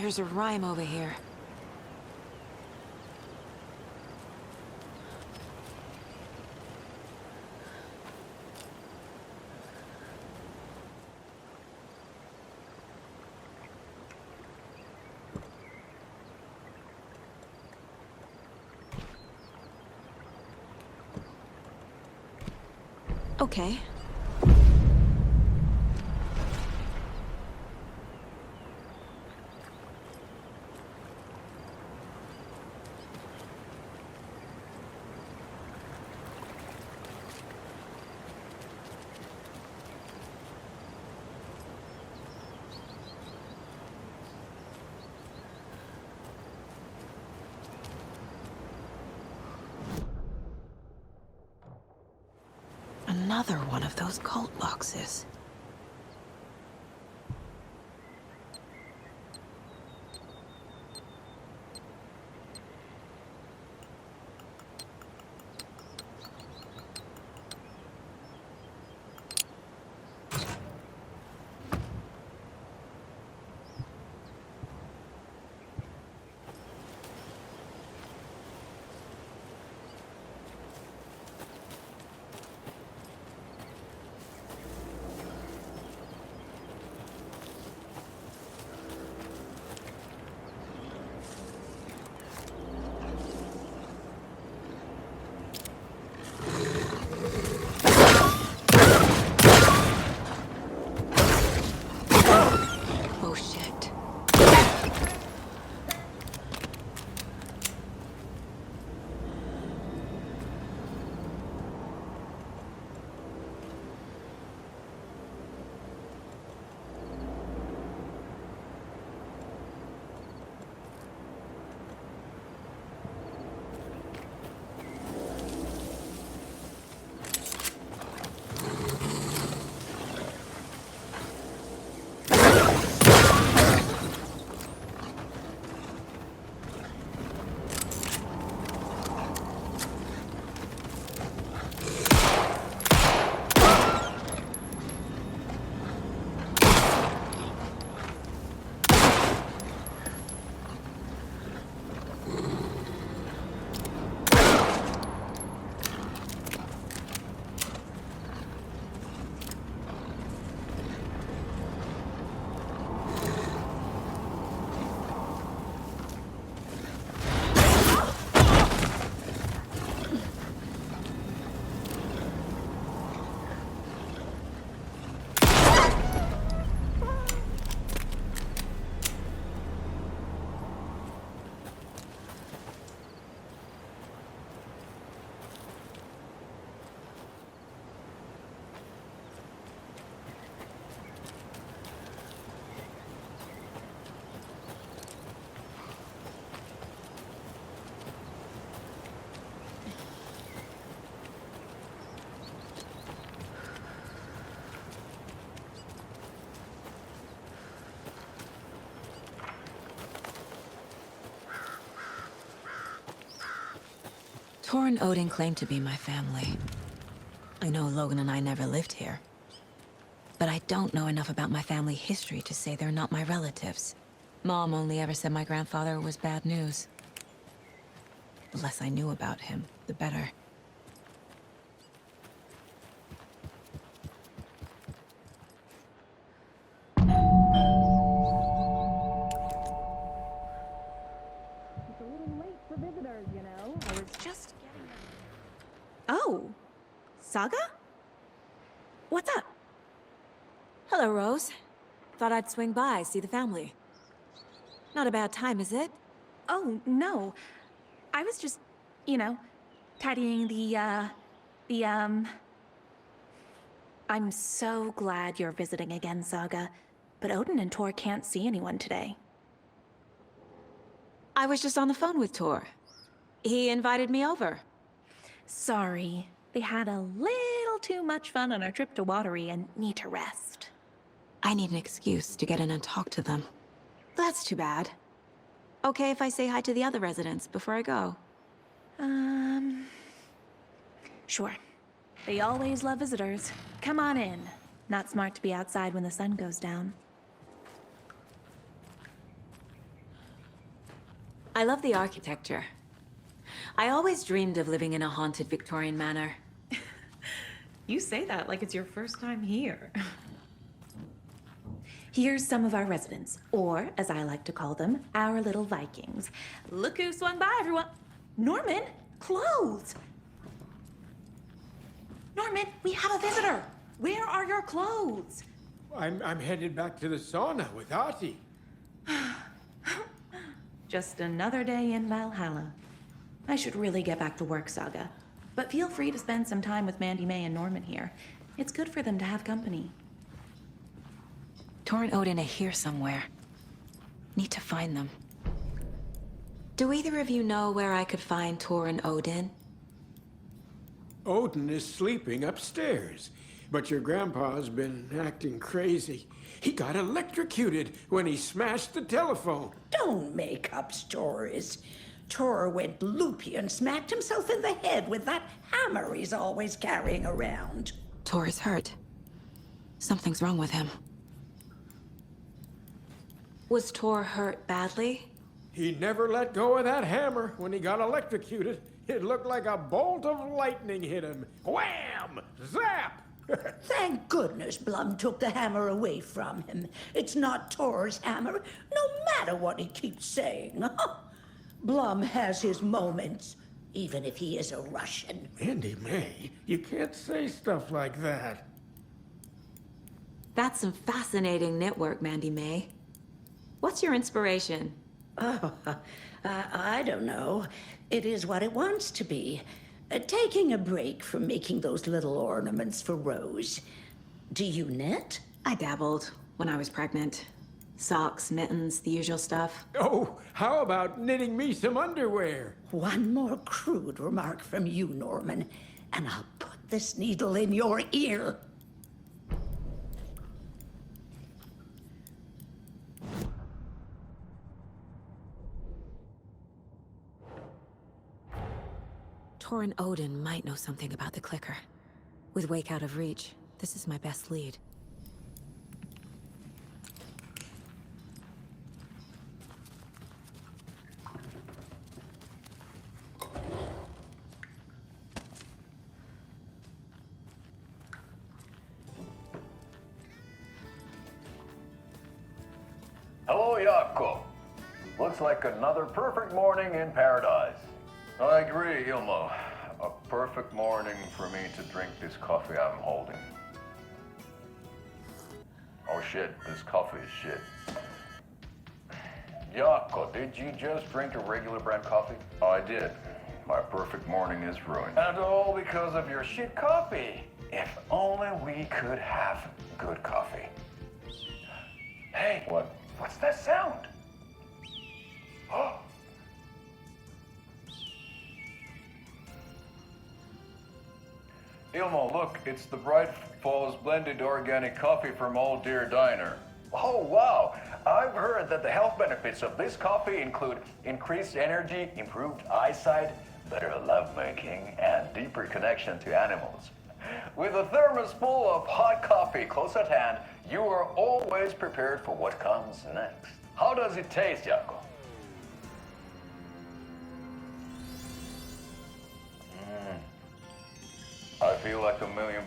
There's a rhyme over here. Okay. Another one of those cult boxes. Tor and Odin claim to be my family. I know Logan and I never lived here. But I don't know enough about my family history to say they're not my relatives. Mom only ever said my grandfather was bad news. The less I knew about him, the better. It's a little late for visitors, you know. I was just getting... Oh, Saga? What's up? Hello, Rose. Thought I'd swing by, see the family. Not a bad time, is it? Oh, no. I was just, you know, tidying I'm so glad you're visiting again, Saga. But Odin and Tor can't see anyone today. I was just on the phone with Tor. He invited me over. Sorry. They had a little too much fun on our trip to Watery and need to rest. I need an excuse to get in and talk to them. That's too bad. Okay if I say hi to the other residents before I go? Sure. They always love visitors. Come on in. Not smart to be outside when the sun goes down. I love the architecture. I always dreamed of living in a haunted Victorian manor. You say that like it's your first time here. Here's some of our residents, or as I like to call them, our little Vikings. Look who swung by, everyone. Norman, clothes. Norman, we have a visitor. Where are your clothes? I'm headed back to the sauna with Artie. Just another day in Valhalla. I should really get back to work, Saga. But feel free to spend some time with Mandy May and Norman here. It's good for them to have company. Tor and Odin are here somewhere. Need to find them. Do either of you know where I could find Tor and Odin? Odin is sleeping upstairs, but your grandpa's been acting crazy. He got electrocuted when he smashed the telephone. Don't make up stories. Tor went loopy and smacked himself in the head with that hammer he's always carrying around. Tor is hurt. Something's wrong with him. Was Tor hurt badly? He never let go of that hammer when he got electrocuted. It looked like a bolt of lightning hit him. Wham! Zap! Thank goodness Blum took the hammer away from him. It's not Tor's hammer, no matter what he keeps saying. Blum has his moments, even if he is a Russian. Mandy May, you can't say stuff like that. That's some fascinating knitwork, Mandy May. What's your inspiration? Oh, I don't know. It is what it wants to be. Taking a break from making those little ornaments for Rose. Do you knit? I dabbled when I was pregnant. Socks, mittens, the usual stuff. Oh, how about knitting me some underwear? One more crude remark from you, Norman, and I'll put this needle in your ear. Tor and Odin might know something about the clicker. With Wake out of reach, this is my best lead. Hello, Jaakko. Looks like another perfect morning in paradise. I agree, Ilmo. A perfect morning for me to drink this coffee I'm holding. Oh shit, this coffee is shit. Jaakko, did you just drink a regular brand coffee? I did. My perfect morning is ruined. And all because of your shit coffee. If only we could have good coffee. Hey, what's that sound? Oh. Ilmo, look, it's the Bright Falls blended organic coffee from Old Deer Diner. Oh, wow. I've heard that the health benefits of this coffee include increased energy, improved eyesight, better lovemaking, and deeper connection to animals. With a thermos full of hot coffee close at hand, you are always prepared for what comes next. How does it taste, Jaakko? I feel like $1 million.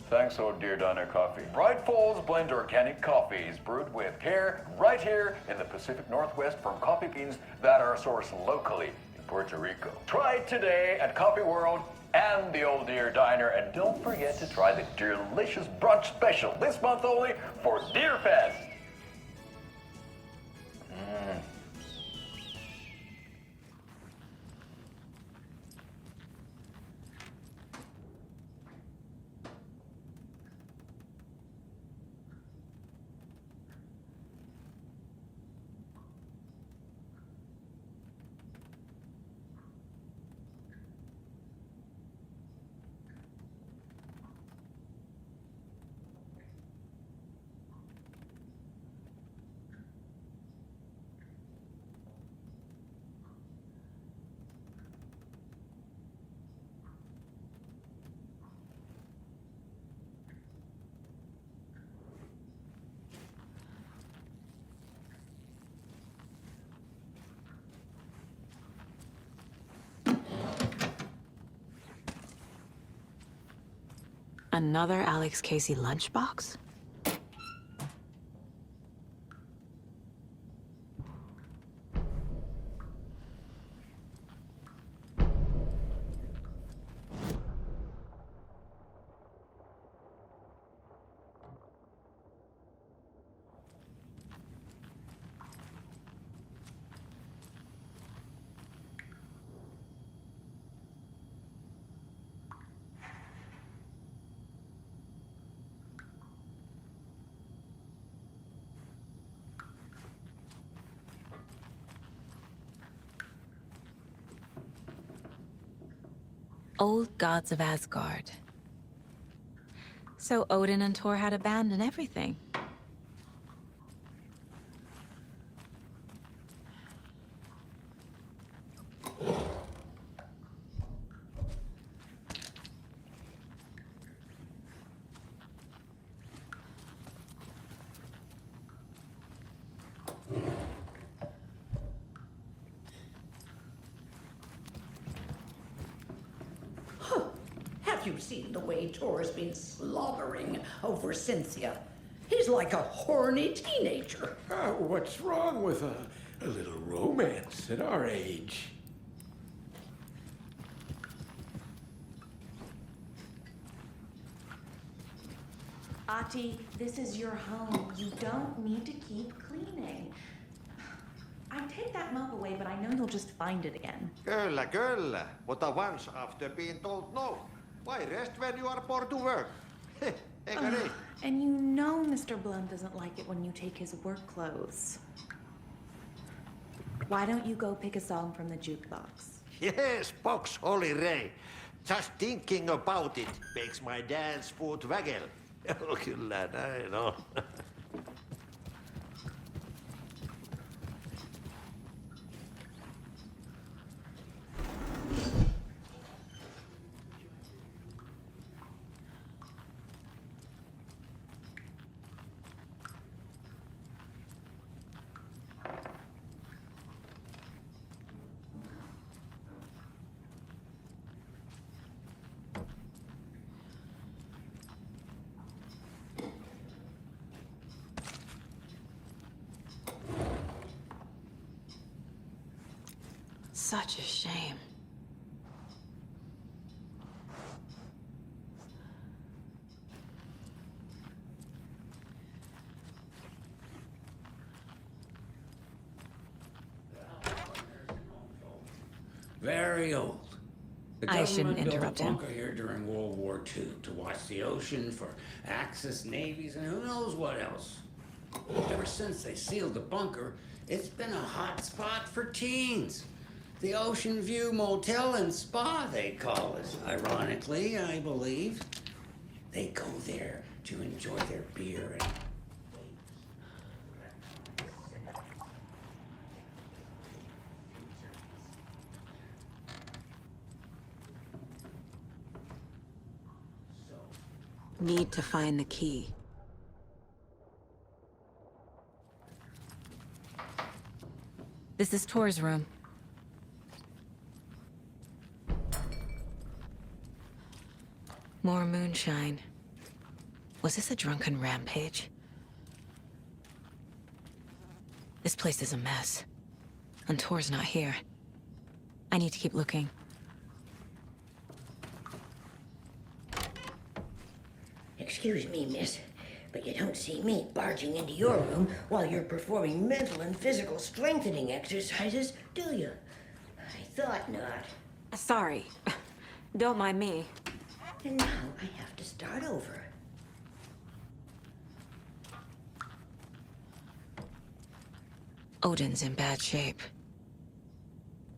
Thanks, Old Deer Diner Coffee. Bright Falls Blend Organic Coffee is brewed with care right here in the Pacific Northwest from coffee beans that are sourced locally in Puerto Rico. Try it today at Coffee World and the Old Deer Diner, and don't forget to try the delicious brunch special this month only for Deer Fest. Another Alex Casey lunchbox? Old gods of Asgard. So Odin and Thor had a band and everything. Have you seen the way Thor's been slobbering over Cynthia? He's like a horny teenager. What's wrong with a little romance at our age? Ati, this is your home. You don't need to keep cleaning. I take that mop away, but I know you'll just find it again. Kyllä, kyllä. Mutta once after being told no. Why rest when you are born to work? Eikä niin? And you know Mr. Blum doesn't like it when you take his work clothes. Why don't you go pick a song from the jukebox? Yes, box Holly Ray. Just thinking about it makes my dance foot waggle. Kyllä näin on. Such a shame. Very old. The I shouldn't government built interrupt a him. bunker here during World War II to watch the ocean for Axis navies and who knows what else. Ever since they sealed the bunker, it's been a hot spot for teens. The Ocean View Motel and Spa, they call it. Ironically, I believe. They go there to enjoy their beer and... Need to find the key. This is Tor's room. More moonshine. Was this a drunken rampage? This place is a mess. And Tor's not here. I need to keep looking. Excuse me, miss, but you don't see me barging into your room while you're performing mental and physical strengthening exercises, do you? I thought not. Sorry. Don't mind me. And now I have to start over. Odin's in bad shape.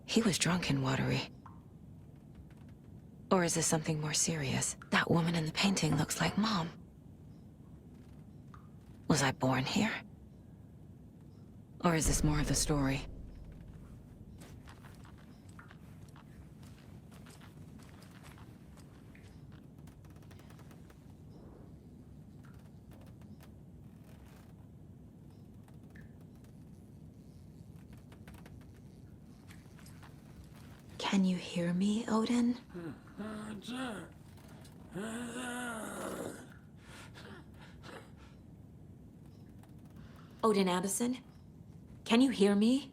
He was drunk and watery. Or is this something more serious? That woman in the painting looks like Mom. Was I born here? Or is this more of the story? Can you hear me, Odin? Odin Anderson? Can you hear me?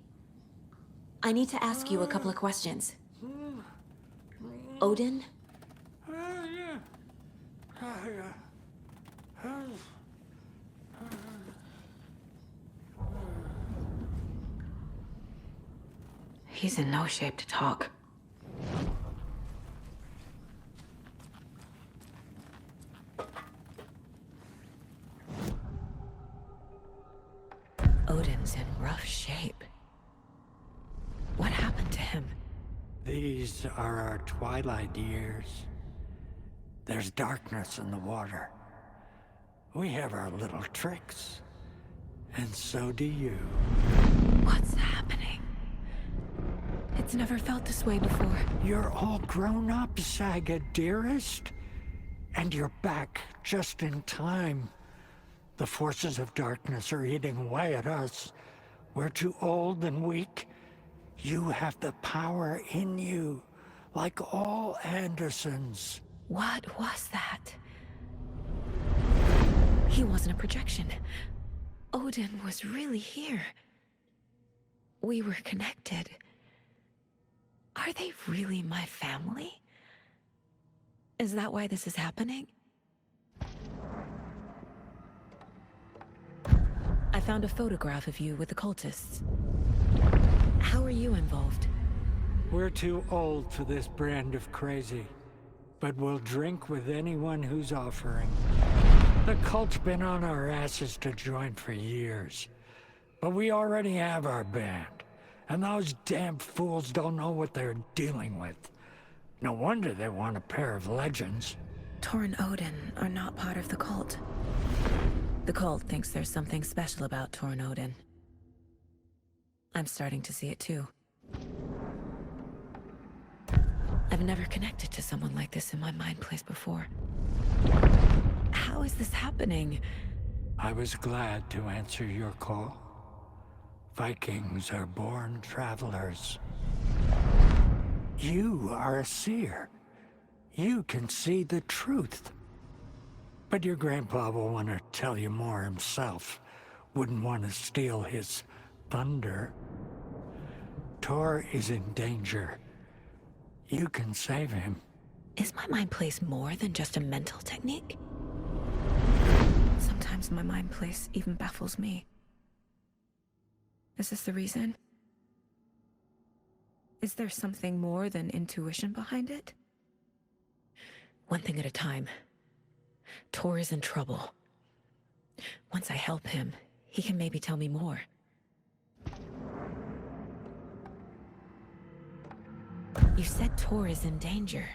I need to ask you a couple of questions. Odin? He's in no shape to talk. Odin's in rough shape. What happened to him? These are our twilight years. There's darkness in the water. We have our little tricks. And so do you. What's happening? It's never felt this way before. You're all grown up, Saga, dearest. And you're back just in time. The forces of darkness are eating away at us. We're too old and weak. You have the power in you, like all Andersons. What was that? He wasn't a projection. Odin was really here. We were connected. Are they really my family? Is that why this is happening? I found a photograph of you with the cultists. How are you involved? We're too old for this brand of crazy, but we'll drink with anyone who's offering. The cult's been on our asses to join for years, but we already have our band, and those damn fools don't know what they're dealing with. No wonder they want a pair of legends. Tor and Odin are not part of the cult. The cult thinks there's something special about Tor and Odin. I'm starting to see it too. I've never connected to someone like this in my mind place before. How is this happening? I was glad to answer your call. Vikings are born travelers. You are a seer. You can see the truth. But your grandpa will want to tell you more himself. Wouldn't want to steal his thunder. Tor is in danger. You can save him. Is my mind place more than just a mental technique? Sometimes my mind place even baffles me. Is this the reason? Is there something more than intuition behind it? One thing at a time. Tor is in trouble. Once I help him, he can maybe tell me more. You said Tor is in danger.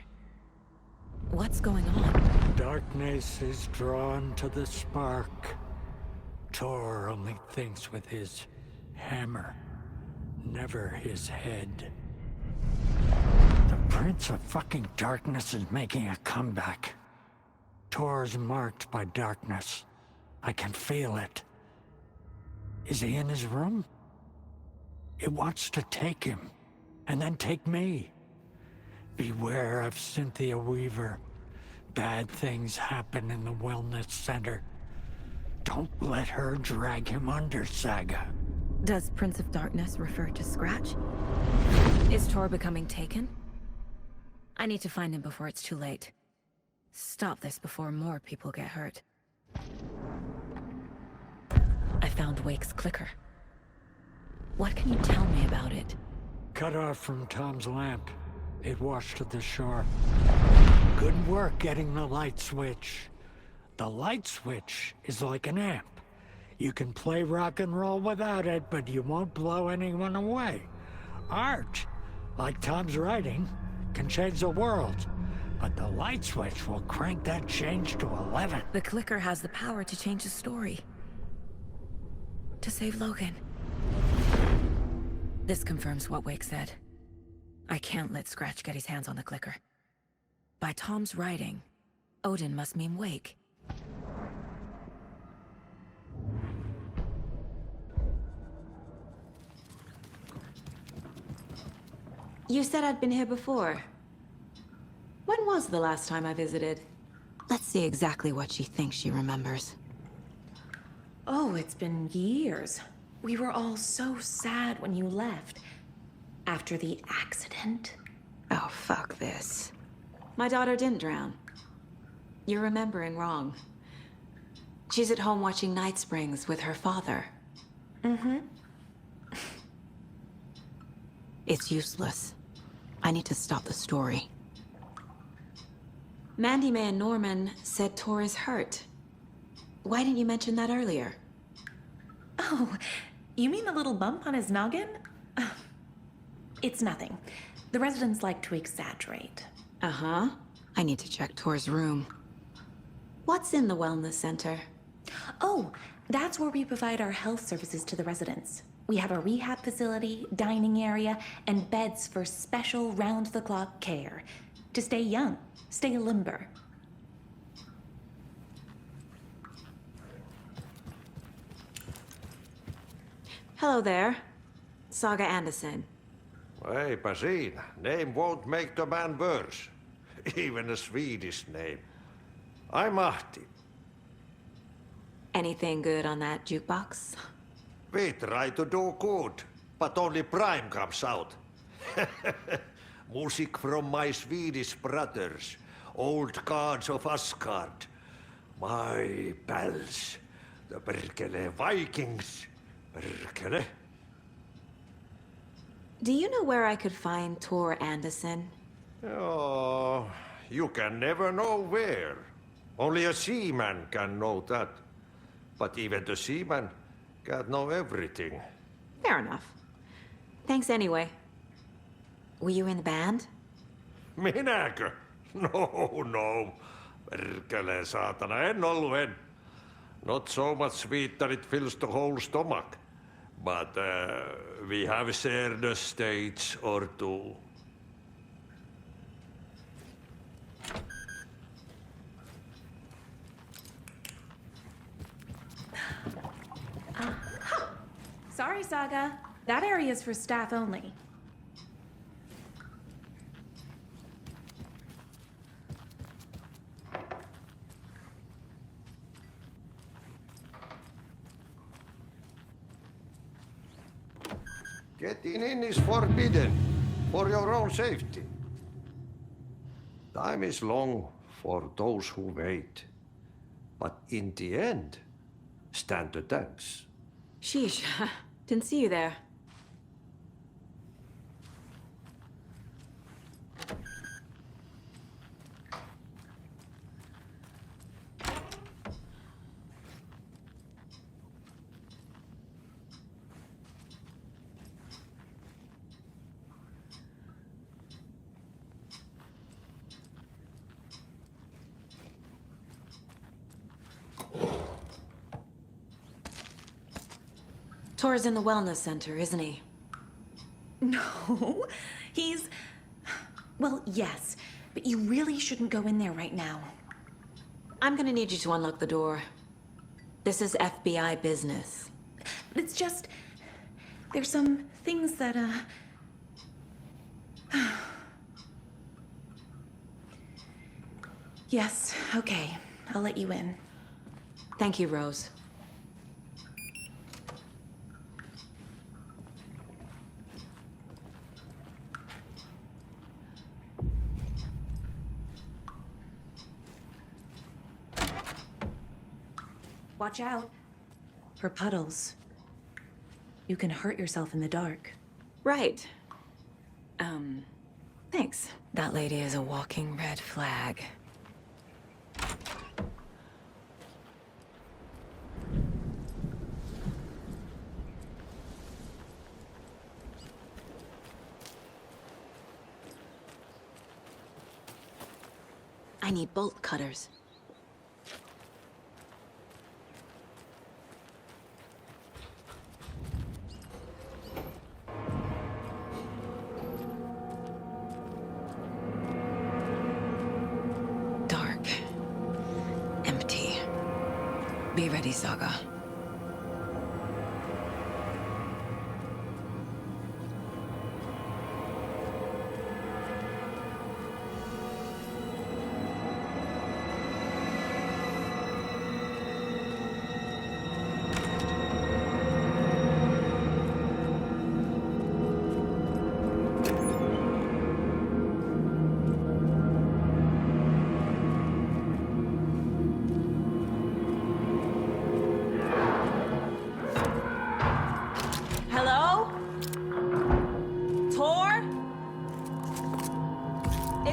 What's going on? Darkness is drawn to the spark. Tor only thinks with his hammer, never his head. The Prince of fucking Darkness is making a comeback. Tor's marked by darkness. I can feel it. Is he in his room? It wants to take him, and then take me. Beware of Cynthia Weaver. Bad things happen in the wellness center. Don't let her drag him under, Saga. Does Prince of Darkness refer to Scratch? Is Tor becoming taken? I need to find him before it's too late. Stop this before more people get hurt. I found Wake's clicker. What can you tell me about it? Cut off from Tom's lamp. It washed to the shore. Good work getting the light switch. The light switch is like an amp. You can play rock and roll without it, but you won't blow anyone away. Art, like Tom's writing, can change the world. But the light switch will crank that change to 11. The clicker has the power to change the story. To save Logan. This confirms what Wake said. I can't let Scratch get his hands on the clicker. By Tom's writing, Odin must mean Wake. You said I'd been here before. When was the last time I visited? Let's see exactly what she thinks she remembers. Oh, it's been years. We were all so sad when you left. After the accident. Oh, fuck this. My daughter didn't drown. You're remembering wrong. She's at home watching Night Springs with her father. Mm-hmm. It's useless. I need to stop the story. Mandy May and Norman said Tor is hurt. Why didn't you mention that earlier? Oh, you mean the little bump on his noggin? It's nothing. The residents like to exaggerate. Uh-huh. I need to check Tor's room. What's in the wellness center? Oh, that's where we provide our health services to the residents. We have a rehab facility, dining area, and beds for special round-the-clock care. To stay young, stay limber. Hello there. Saga Anderson. Eipä siinä. Name won't make the man worse. Even a Swedish name. I'm Ahti. Anything good on that jukebox? We try to do good, but only Prime comes out. Music from my Swedish brothers, old gods of Asgard. My pals, the perkele Vikings. Perkele. Do you know where I could find Tor Anderson? Oh, you can never know where. Only a seaman can know that. But even the seaman can't know everything. Fair enough. Thanks anyway. Were you in the band? Minäkö? No. Perkele saatana, en ollut en. Not so much sweet that it fills the whole stomach. But we have shared a stage or two. Sorry, Saga. That area is for staff only. Getting in is forbidden, for your own safety. Time is long for those who wait. But in the end, stand the thanks. Sheesh. Didn't see you there. Tor's in the wellness center, isn't he? No, he's... Well, yes, but you really shouldn't go in there right now. I'm gonna need you to unlock the door. This is FBI business. But it's just... There's some things that, Yes, okay. I'll let you in. Thank you, Rose. Watch out. For puddles. You can hurt yourself in the dark. Right. Thanks. That lady is a walking red flag. I need bolt cutters. Dark. Empty. Be ready, Saga.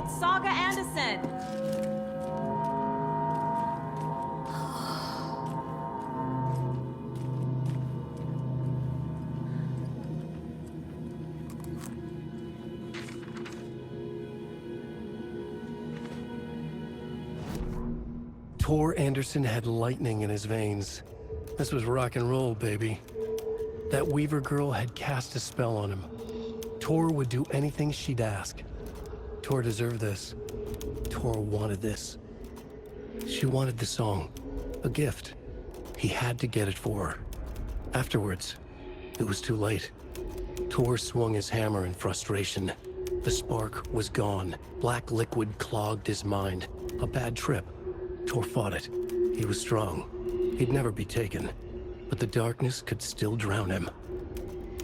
it's Saga Anderson! Tor Anderson had lightning in his veins. This was rock and roll, baby. That Weaver girl had cast a spell on him. Tor would do anything she'd ask. Tor deserved this. Tor wanted this. She wanted the song, a gift. He had to get it for her. Afterwards, it was too late. Tor swung his hammer in frustration. The spark was gone. Black liquid clogged his mind. A bad trip. Tor fought it. He was strong. He'd never be taken. But the darkness could still drown him.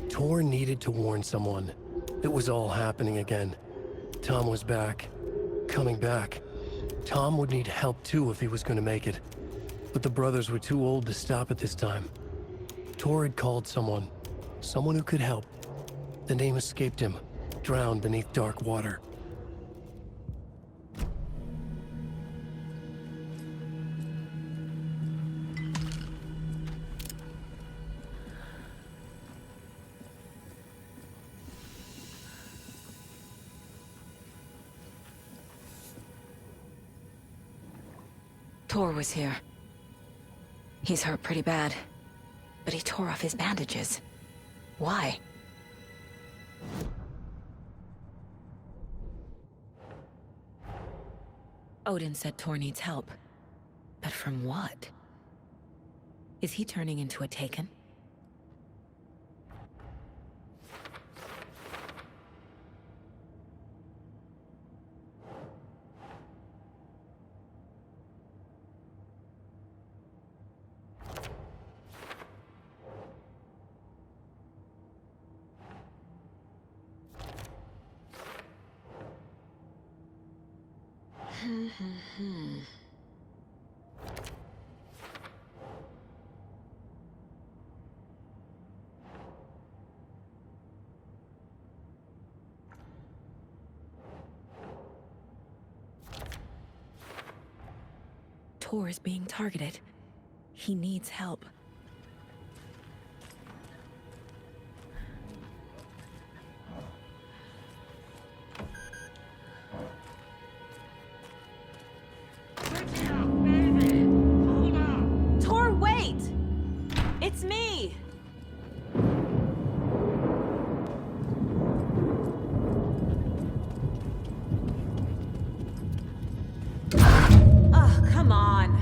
Tor needed to warn someone. It was all happening again. Tom was back. Coming back. Tom would need help too if he was going to make it. But the brothers were too old to stop it this time. Tor had called someone. Someone who could help. The name escaped him. Drowned beneath dark water. Tor was here. He's hurt pretty bad, but he tore off his bandages. Why? Odin said Tor needs help. But from what? Is he turning into a Taken? Tor is being targeted. He needs help. Tor, wait! It's me! Oh, come on.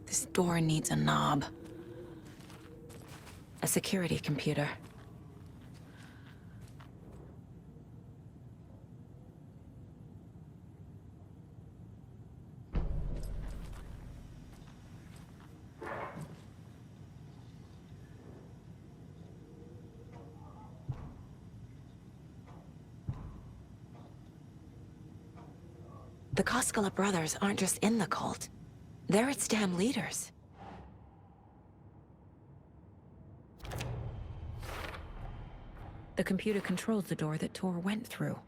This door needs a knob. A security computer. The The Koskela brothers aren't just in the cult. They're its damn leaders. The computer controls the door that Tor went through.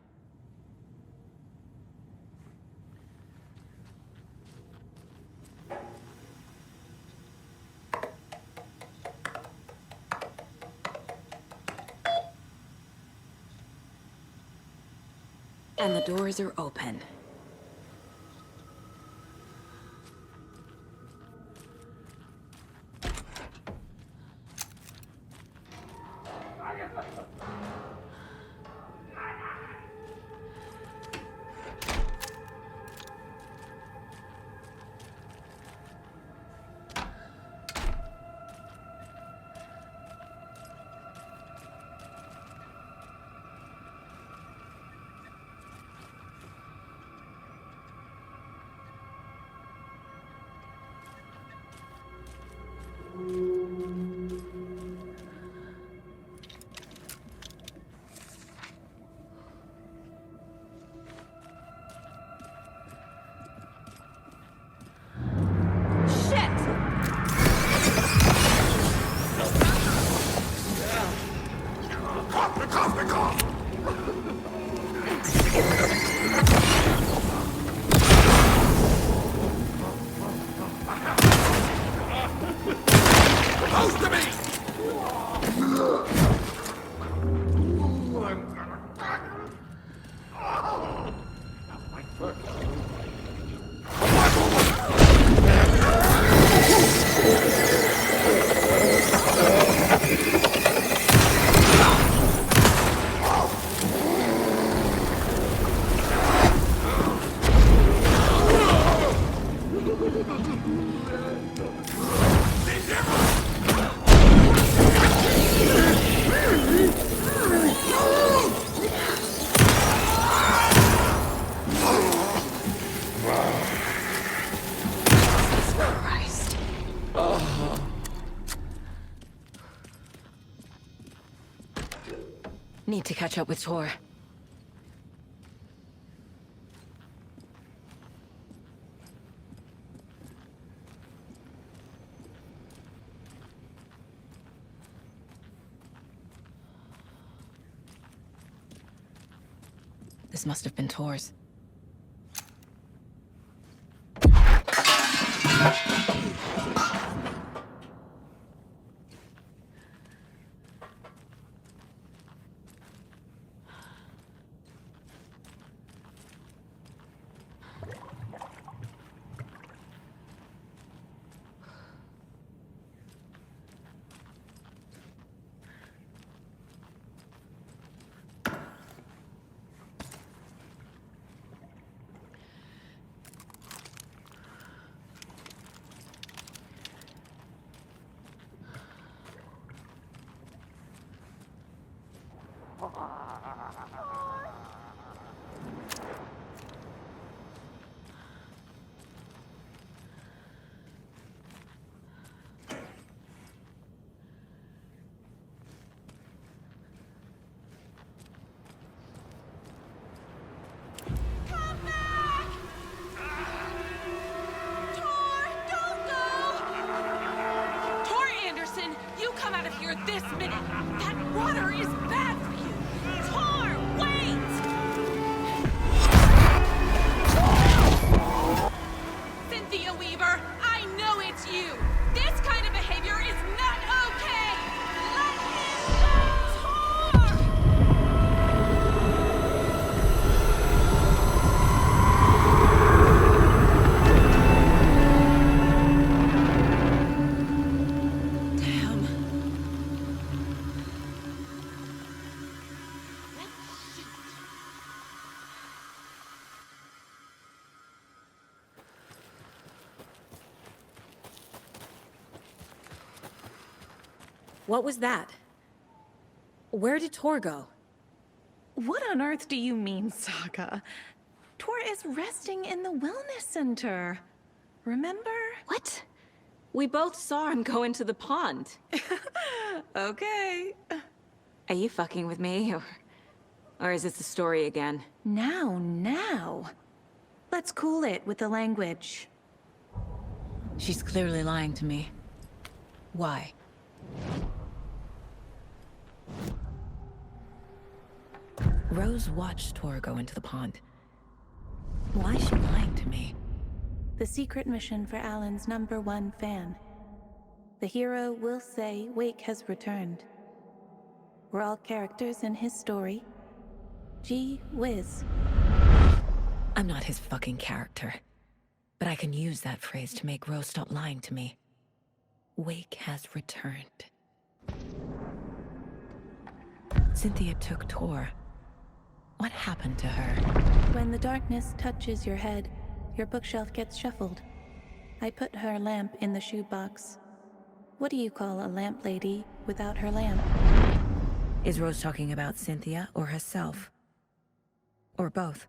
And the doors are open. Need to catch up with Tor. This must have been Tor's. This minute! That water is bad for you! Tor, wait! Cynthia Weaver, I know it's you! This kind of behavior is not okay! Let him go! What was that? Where did Tor go? What on earth do you mean, Saga? Tor is resting in the wellness center. Remember? What? We both saw him go into the pond. Okay. Are you fucking with me, or is this the story again? Now. Let's cool it with the language. She's clearly lying to me. Why? Rose watched Tor go into the pond. Why is she lying to me? The secret mission for Alan's #1 fan. The hero will say Wake has returned. We're all characters in his story. Gee whiz. I'm not his fucking character. But I can use that phrase to make Rose stop lying to me. Wake has returned. Cynthia took Tor. What happened to her? When the darkness touches your head, your bookshelf gets shuffled. I put her lamp in the shoebox. What do you call a lamp lady without her lamp? Is Rose talking about Cynthia or herself? Or both?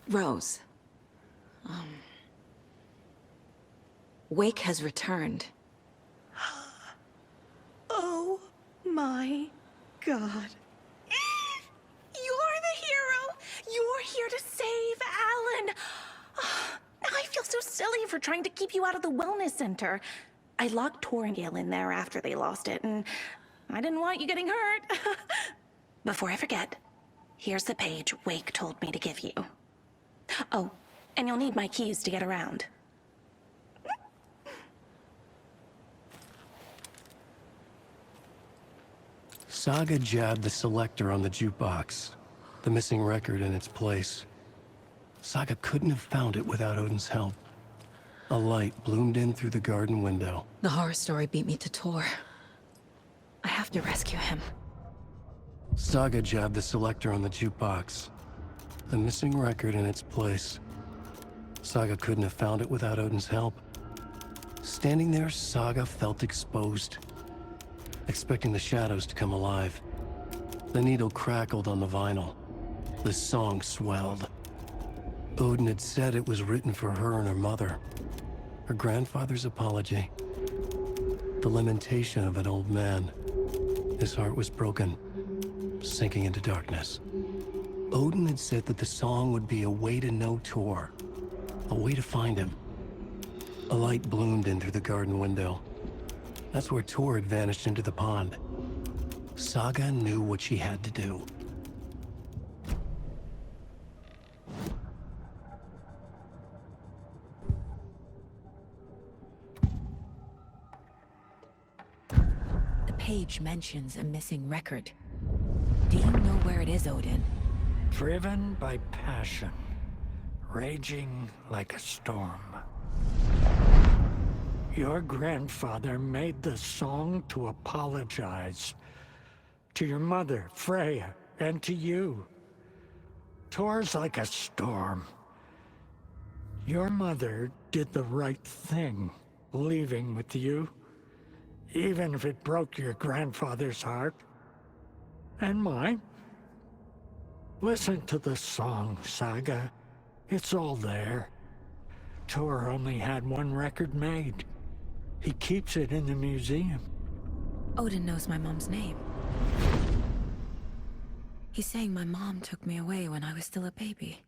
Rose. Wake has returned. Oh my God. You're the hero! You're here to save Alan! I feel so silly for trying to keep you out of the wellness center. I locked Nightingale in there after they lost it, and I didn't want you getting hurt. Before I forget, here's the page Wake told me to give you. Oh, and you'll need my keys to get around. Saga jabbed the selector on the jukebox, the missing record in its place. Saga couldn't have found it without Odin's help. A light bloomed in through the garden window. The horror story beat me to Tor. I have to rescue him. Saga jabbed the selector on the jukebox, the missing record in its place. Saga couldn't have found it without Odin's help. Standing there, Saga felt exposed, expecting the shadows to come alive. The needle crackled on the vinyl. The song swelled. Odin had said it was written for her and her mother. Her grandfather's apology. The lamentation of an old man. His heart was broken, sinking into darkness. Odin had said that the song would be a way to know Tor, a way to find him. A light bloomed in through the garden window. That's where Tor had vanished into the pond. Saga knew what she had to do. The page mentions a missing record. Do you know where it is, Odin? Driven by passion, raging like a storm. Your grandfather made the song to apologize. To your mother, Freya, and to you. Tor's like a storm. Your mother did the right thing, leaving with you. Even if it broke your grandfather's heart. And mine. Listen to the song, Saga. It's all there. Tor only had one record made. He keeps it in the museum. Odin knows my mom's name. He's saying my mom took me away when I was still a baby.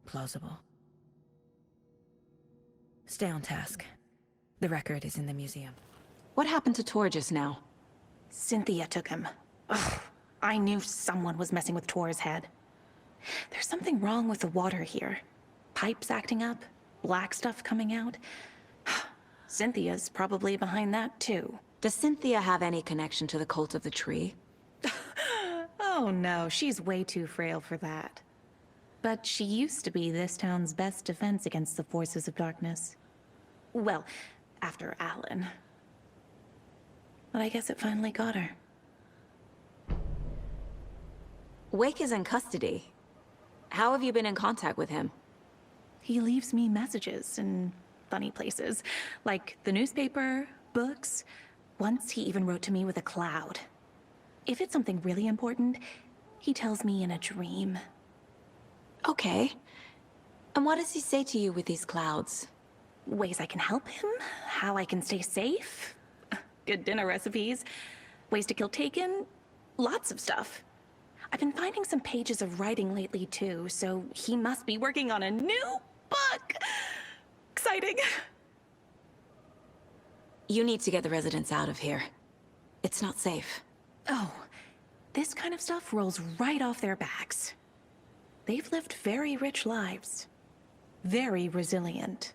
Plausible. Stay on task. The record is in the museum. What happened to Tor just now? Cynthia took him. Ugh, I knew someone was messing with Tor's head. There's something wrong with the water here. Pipes acting up, black stuff coming out. Cynthia's probably behind that too. Does Cynthia have any connection to the cult of the tree? Oh no, she's way too frail for that. But she used to be this town's best defense against the forces of darkness. Well, after Alan. But I guess it finally got her. Wake is in custody. How have you been in contact with him? He leaves me messages in funny places, like the newspaper, books. Once he even wrote to me with a cloud. If it's something really important, he tells me in a dream. Okay. And what does he say to you with these clouds? Ways I can help him, how I can stay safe, good dinner recipes, ways to kill Taken, Lots of stuff. I've been finding some pages of writing lately, too, so he must be working on a new book! Exciting. You need to get the residents out of here. It's not safe. Oh, this kind of stuff rolls right off their backs. They've lived very rich lives. Very resilient.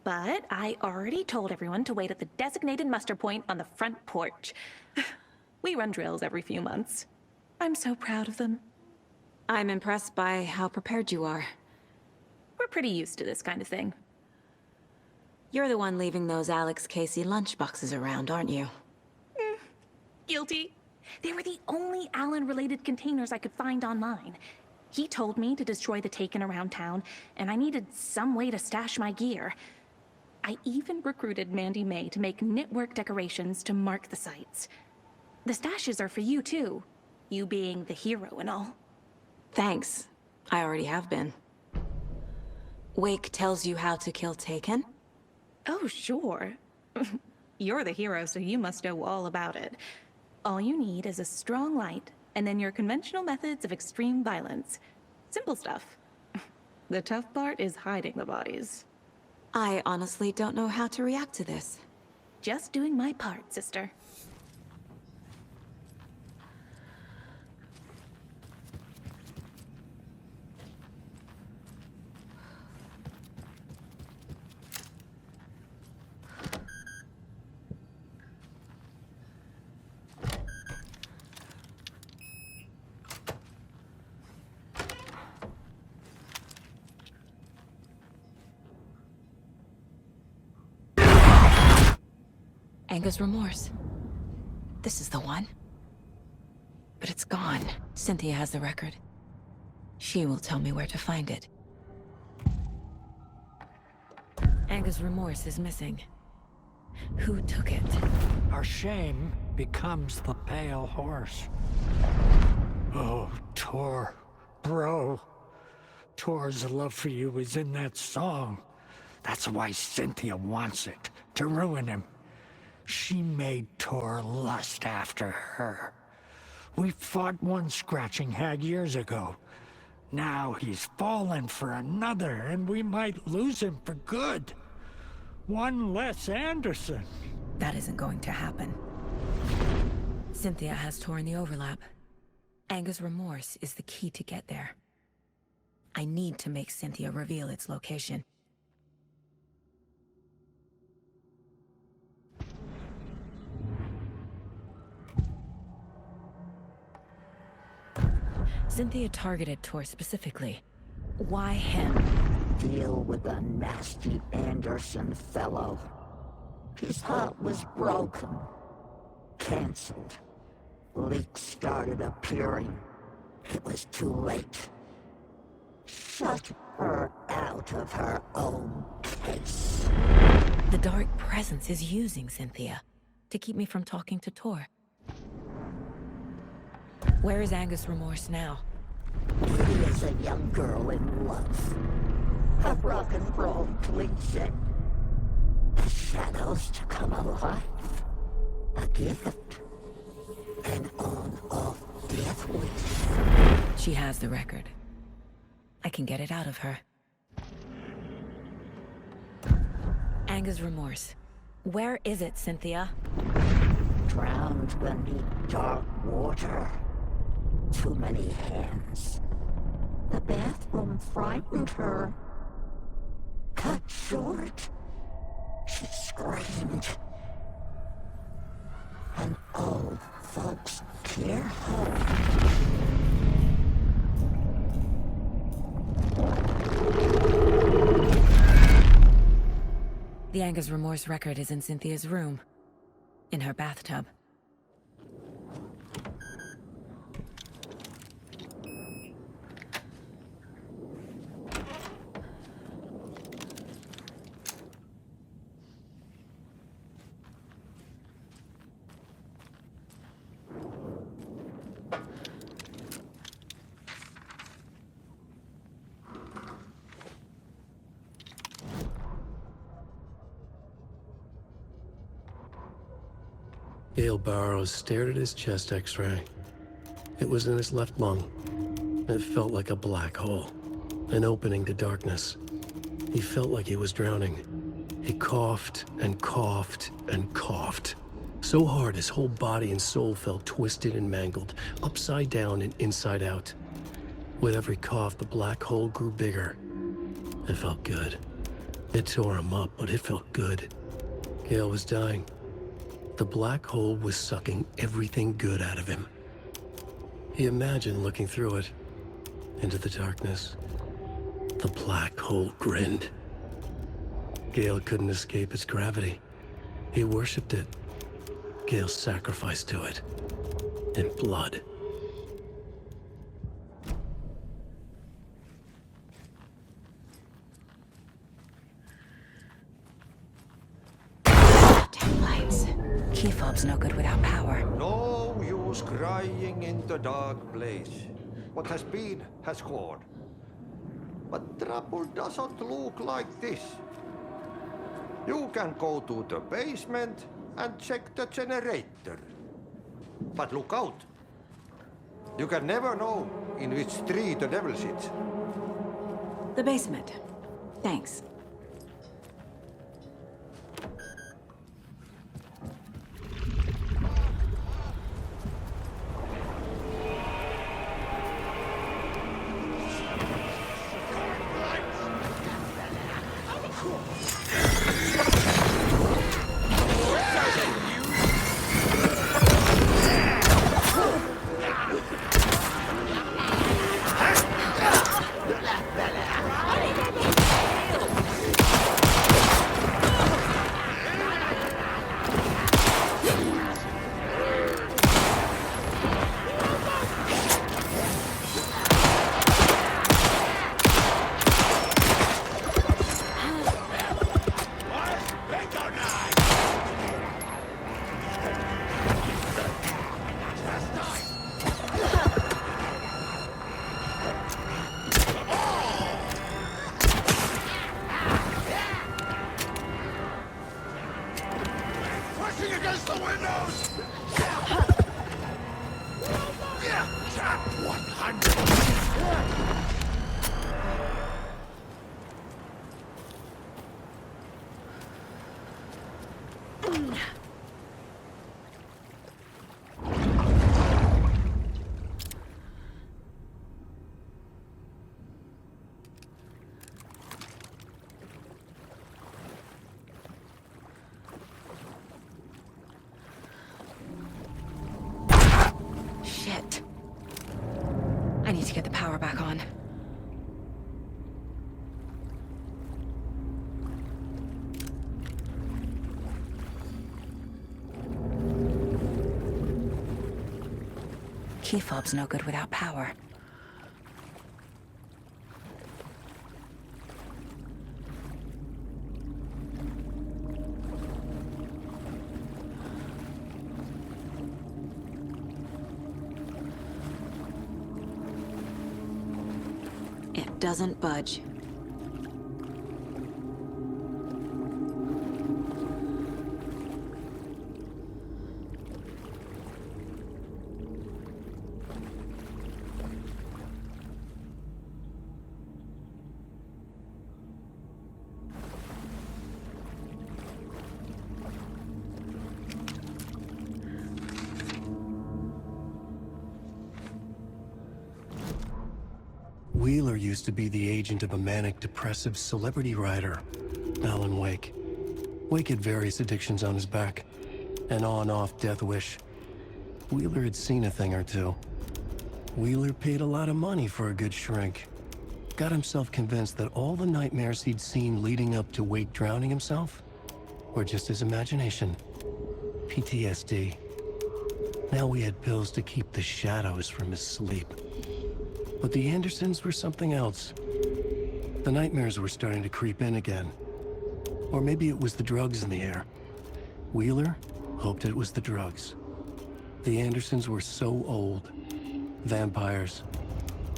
But I already told everyone to wait at the designated muster point on the front porch. We run drills every few months. I'm so proud of them. I'm impressed by how prepared you are. We're pretty used to this kind of thing. You're the one leaving those Alex Casey lunchboxes around, aren't you? Guilty. They were the only Alan-related containers I could find online. He told me to destroy the Taken around town, and I needed some way to stash my gear. I even recruited Mandy May to make knitwork decorations to mark the sites. The stashes are for you, too. You being the hero and all. Thanks. I already have been. Wake tells you how to kill Taken? Oh, sure. You're the hero, so you must know all about it. All you need is a strong light, and then your conventional methods of extreme violence. Simple stuff. The tough part is hiding the bodies. I honestly don't know how to react to this. Just doing my part, sister. Anger's remorse. This is the one. But it's gone. Cynthia has the record. She will tell me where to find it. Anger's remorse is missing. Who took it? Our shame becomes the pale horse. Oh, Tor. Bro. Tor's love for you is in that song. That's why Cynthia wants it, to ruin him. She made Tor lust after her. We fought one scratching hag years ago. Now he's fallen for another, and we might lose him for good. One less Anderson. That isn't going to happen. Cynthia has Tor in the overlap. Anger's remorse is the key to get there. I need to make Cynthia reveal its location. Cynthia targeted Tor specifically. Why him? Deal with the nasty Anderson fellow. His heart was broken. Cancelled. Leaks started appearing. It was too late. Shut her out of her own case. The dark presence is using Cynthia to keep me from talking to Tor. Where is Anger's remorse now? He is a young girl in love. A rock and roll cliche. The shadows to come alive. A gift. An on-off death wish. She has the record. I can get it out of her. Anger's remorse. Where is it, Cynthia? Drowned beneath dark water. Too many hands. The bathroom frightened her. Cut short. She screamed. And old folks care her. The Anger's remorse record is in Cynthia's room. In her bathtub. Gale Barrows stared at his chest x-ray. It was in his left lung. It felt like a black hole, an opening to darkness. He felt like he was drowning. He coughed and coughed and coughed. So hard his whole body and soul felt twisted and mangled, upside down and inside out. With every cough, the black hole grew bigger. It felt good. It tore him up, but it felt good. Gale was dying. The black hole was sucking everything good out of him. He imagined looking through it, into the darkness. The black hole grinned. Gale couldn't escape its gravity. He worshipped it. Gale sacrificed to it. In blood. Damn lights. Key fob's no good without power. No use crying in the dark place. What has been has gone. But trouble doesn't look like this. You can go to the basement and check the generator. But look out. You can never know in which tree the devil sits. The basement. Thanks. Shit. I need to get the power back on. Key fob's no good without power. It doesn't budge. Wheeler used to be the agent of a manic-depressive celebrity writer, Alan Wake. Wake had various addictions on his back, an on-off death wish. Wheeler had seen a thing or two. Wheeler paid a lot of money for a good shrink. Got himself convinced that all the nightmares he'd seen leading up to Wake drowning himself were just his imagination. PTSD. Now we had pills to keep the shadows from his sleep. But the Andersons were something else. The nightmares were starting to creep in again. Or maybe it was the drugs in the air. Wheeler hoped it was the drugs. The Andersons were so old. Vampires.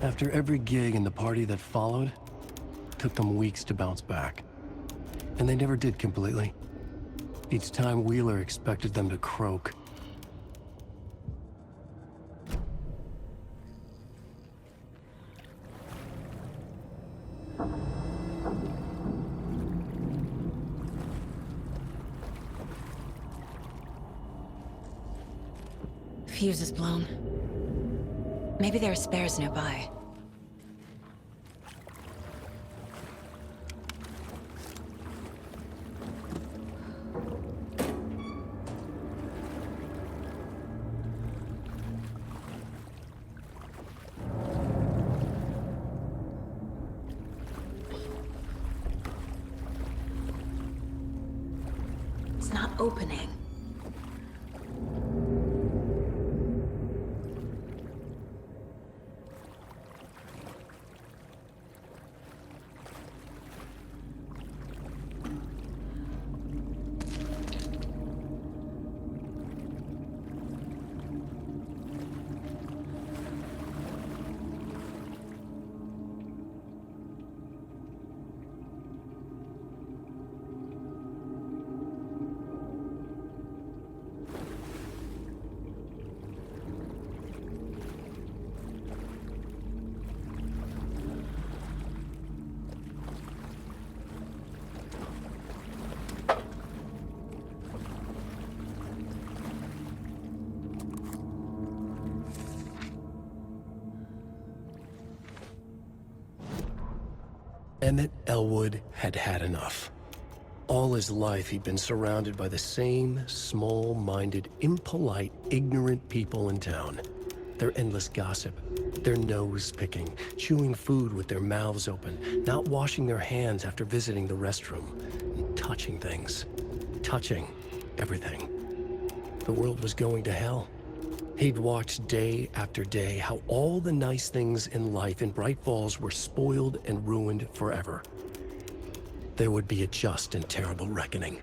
After every gig and the party that followed, it took them weeks to bounce back. And they never did completely. Each time Wheeler expected them to croak, fuse is blown. Maybe there are spares nearby. It's not opening. Emmett Elwood had had enough. All his life, he'd been surrounded by the same small-minded, impolite, ignorant people in town. Their endless gossip, their nose-picking, chewing food with their mouths open, not washing their hands after visiting the restroom, and touching things. Touching everything. The world was going to hell. He'd watched day after day how all the nice things in life in Bright Falls were spoiled and ruined forever. There would be a just and terrible reckoning.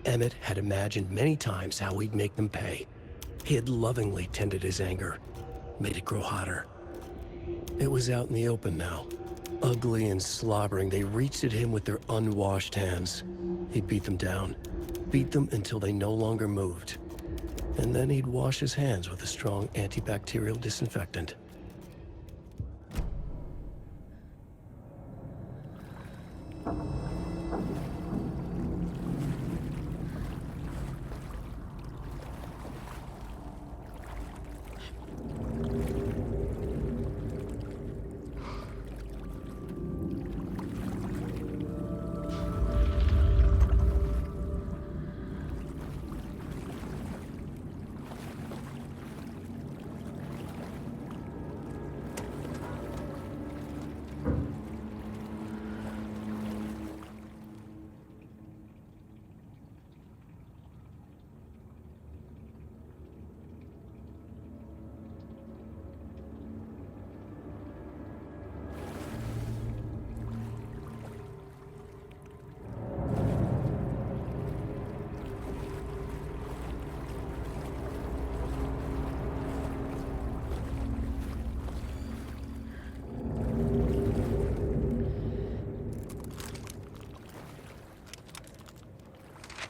Emmett had imagined many times how he'd make them pay. He had lovingly tended his anger, made it grow hotter. It was out in the open now. Ugly and slobbering, they reached at him with their unwashed hands. He'd beat them down, beat them until they no longer moved. And then he'd wash his hands with a strong antibacterial disinfectant.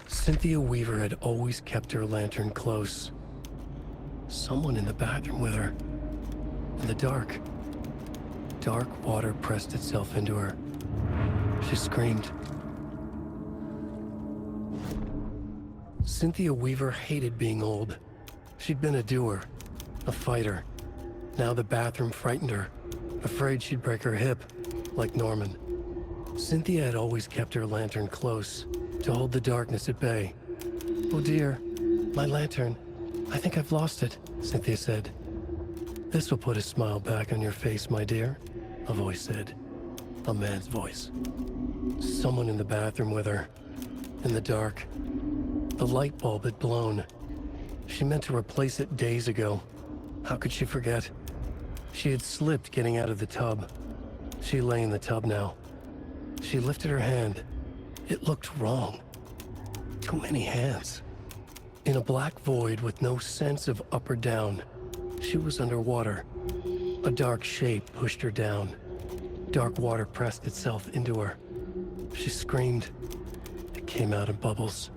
Cynthia Weaver had always kept her lantern close. Someone in the bathroom with her. In the dark. Dark water pressed itself into her. She screamed. Cynthia Weaver hated being old. She'd been a doer, a fighter. Now the bathroom frightened her, afraid she'd break her hip, like Norman. Cynthia had always kept her lantern close, to hold the darkness at bay. "Oh dear, my lantern. I think I've lost it," Cynthia said. "This will put a smile back on your face, my dear," a voice said. A man's voice. Someone in the bathroom with her. In the dark. The light bulb had blown. She meant to replace it days ago. How could she forget? She had slipped getting out of the tub. She lay in the tub now. She lifted her hand. It looked wrong. Too many hands. In a black void with no sense of up or down, she was underwater. A dark shape pushed her down. Dark water pressed itself into her. She screamed. It came out in bubbles.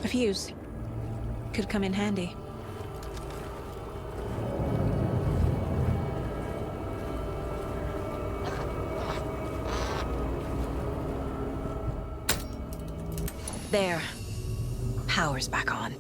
A fuse. Could come in handy. There. Power's back on.